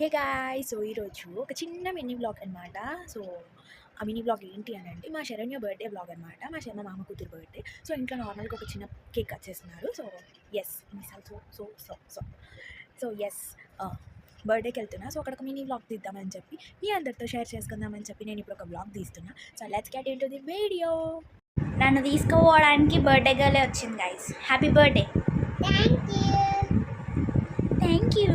Hey guys! So ఈరోజు ఒక చిన్న మినీ వ్లాగ్ అనమాట. సో ఆ మినీ వ్లాగ్ ఏంటి అని అంటే మా శరణ్య బర్త్‌డే వ్లాగ్ అనమాట. మా మామ కూతురు బర్త్‌డే. సో ఇంట్లో నార్మల్‌గా ఒక చిన్న కేక్ కట్ చేస్తున్నారు. సో యెస్ ఇన్నిసార్లు యెస్ బర్త్‌డేకి వెళ్తున్నా. సో అక్కడ ఒక మినీ వ్లాగ్ తీద్దామని చెప్పి మీ అందరితో షేర్ చేసుకుందామని చెప్పి నేను ఇప్పుడు ఒక వ్లాగ్ తీస్తున్నా. So let's get into the video. నన్ను తీసుకుపోవడానికి బర్త్డే గర్లే వచ్చింది guys. Happy birthday. Thank you.